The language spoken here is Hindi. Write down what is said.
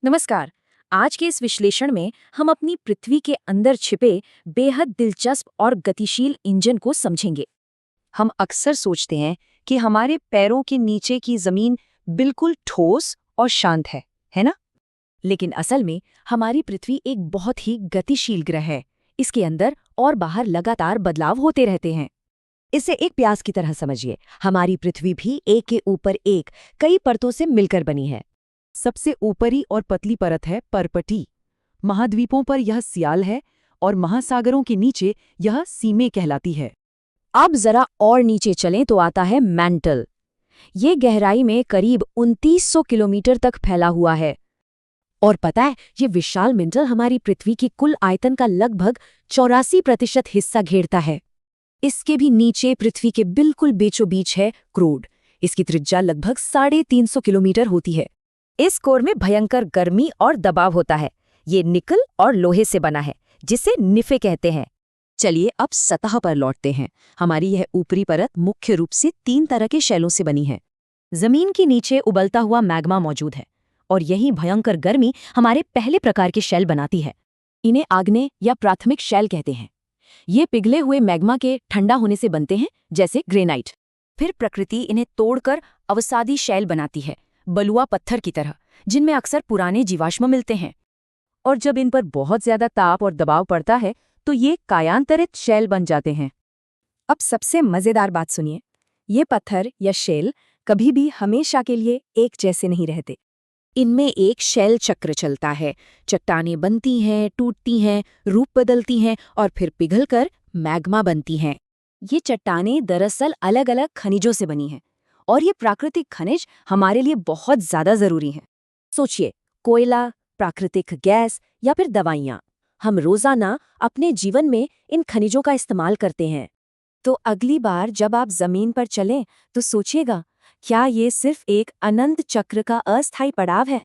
नमस्कार। आज के इस विश्लेषण में हम अपनी पृथ्वी के अंदर छिपे बेहद दिलचस्प और गतिशील इंजन को समझेंगे। हम अक्सर सोचते हैं कि हमारे पैरों के नीचे की जमीन बिल्कुल ठोस और शांत है ना? लेकिन असल में हमारी पृथ्वी एक बहुत ही गतिशील ग्रह है। इसके अंदर और बाहर लगातार बदलाव होते रहते हैं। इसे एक प्यास की तरह समझिए। हमारी पृथ्वी भी एक के ऊपर एक कई परतों से मिलकर बनी है। सबसे ऊपरी और पतली परत है पर्पटी। महाद्वीपों पर यह सियाल है और महासागरों के नीचे यह सीमे कहलाती है। अब जरा और नीचे चलें तो आता है मैंटल। ये गहराई में करीब 2900 किलोमीटर तक फैला हुआ है। और पता है, ये विशाल मेंटल हमारी पृथ्वी की कुल आयतन का लगभग 84% हिस्सा घेरता है। इसके भी नीचे पृथ्वी के बिल्कुल बीचों बीच है क्रोड। इसकी त्रिज्या लगभग 350 किलोमीटर होती है। इस कोर में भयंकर गर्मी और दबाव होता है। ये निकल और लोहे से बना है, जिसे निफे कहते हैं। चलिए अब सतह पर लौटते हैं। हमारी यह ऊपरी परत मुख्य रूप से 3 तरह के शैलों से बनी है। जमीन के नीचे उबलता हुआ मैग्मा मौजूद है और यही भयंकर गर्मी हमारे पहले प्रकार के शैल बनाती है। इन्हें आग्नेय या प्राथमिक शैल कहते हैं। ये पिघले हुए मैग्मा के ठंडा होने से बनते हैं, जैसे ग्रेनाइट। फिर प्रकृति इन्हें तोड़कर अवसादी शैल बनाती है, बलुआ पत्थर की तरह, जिनमें अक्सर पुराने जीवाश्म मिलते हैं। और जब इन पर बहुत ज्यादा ताप और दबाव पड़ता है तो ये कायांतरित शैल बन जाते हैं। अब सबसे मजेदार बात सुनिए। ये पत्थर या शैल कभी भी हमेशा के लिए एक जैसे नहीं रहते। इनमें एक शैल चक्र चलता है। चट्टानें बनती हैं, टूटती हैं, रूप बदलती हैं और फिर पिघलकर मैग्मा बनती हैं। ये चट्टानें दरअसल अलग अलग खनिजों से बनी हैं और ये प्राकृतिक खनिज हमारे लिए बहुत ज्यादा जरूरी हैं। सोचिए, कोयला, प्राकृतिक गैस या फिर दवाइयाँ। हम रोजाना अपने जीवन में इन खनिजों का इस्तेमाल करते हैं। तो अगली बार जब आप जमीन पर चलें तो सोचिएगा, क्या ये सिर्फ एक अनंत चक्र का अस्थायी पड़ाव है